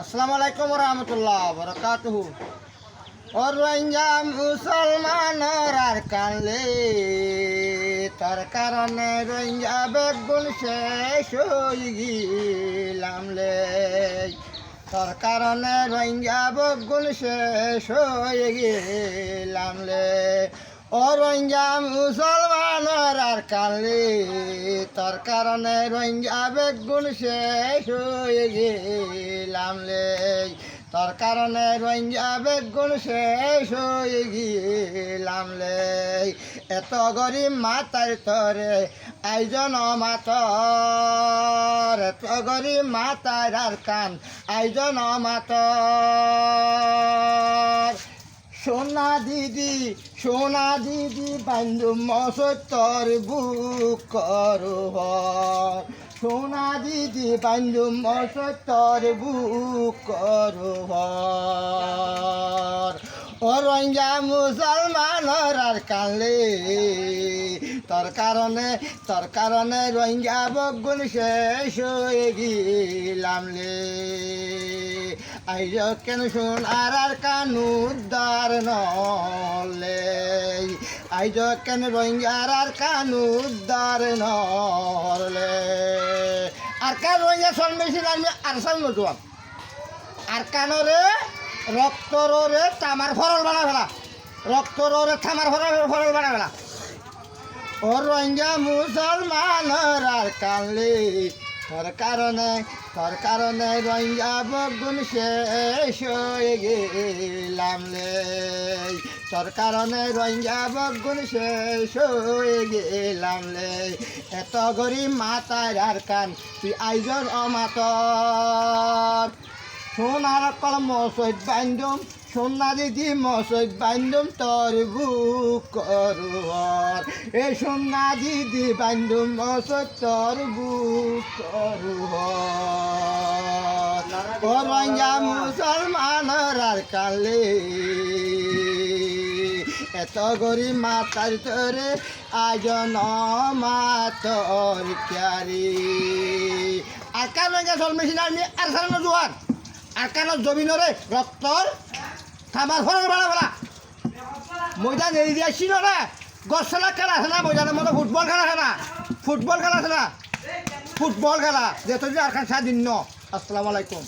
আসসালামু আলাইকুম রহমতুল্লাহ বরকাতুহু। ও রোহিঙ্গা মুসলমানর আর কানলে তার কারণে রোহিঙ্গা বেগুন শেষ হয়ে গেলাম লে, তার কারণে রোহিঙ্গা বেগুন শেষ হয়ে গেলাম লে। ও রোহিঙ্গা মুসলমানর আর কানলে তার কারণে রোহিঙ্গা বেগুন শেষ হয়ে গেলাম লে, তার কারণে রোহিঙ্গা বেগুন শেষ হয়ে গেলাম লে। এত গরিব মাতার তরে আইজন মাতর, এত গরিব মাতার আর কান আইজন মাতর। সোনা দিদি বান্ধু মসতর বুক করু, সোনা দিদি বান্ধু মসতর বুক করু। ও রোহিঙ্গা মুসলমানর আর কানলে তোর কারণে রোহিঙ্গা বেগুন শেষ হয়ে গেলাম লে। আইজ কেন সোনার আর কানুদ্দার নলে, আইজ কেন রোহিঙ্গার আর কানুদ্দার নলে। আর কান রোহিঙ্গা সন্মেছিল আমি আর সাল নতুন আর কানরে রক্তরে তামার ফরল বানা ফেলা, রক্তরে থামার ফরল বানা ফেলা। ও রোহিঙ্গা মুসলমানর আর কানলে তোর কারণে রোহিঙ্গা বেগুন শেষ হয়ে গেলাম লে, তোর কারণে রোহিঙ্গা বেগুন শেষ হয়ে গেলাম লে। এত গরিব মাতার আর কান তুই আইজন অমাতর। সোনার কলম মসজিদ বান্ধুম, সোনা দিদি মসজিদ বান্ধুম তোর বুক করুহর। এ সোনা দিদি বান্ধুম মসজিদ তোর বুক করুহর। ও রোহিঙ্গা মুসলমানর আর কালে এত গরিব মাতার তোরে আজন মাতর ক্যারি। আর কার রোহিঙ্গা চলমেছিল আমি আর সারানো জোয়ার আর কেন জমিনরে রক্তর থামার ফরল বানা ফেলা। ময়দান এরিয়া ছিল না, গছলা খেলা আছে না, ময়দানের মতো ফুটবল খেলা আছে না, ফুটবল খেলা আছে না, ফুটবল খেলা যেহেতু আর খান স্বাধীন। আসসালামু আলাইকুম।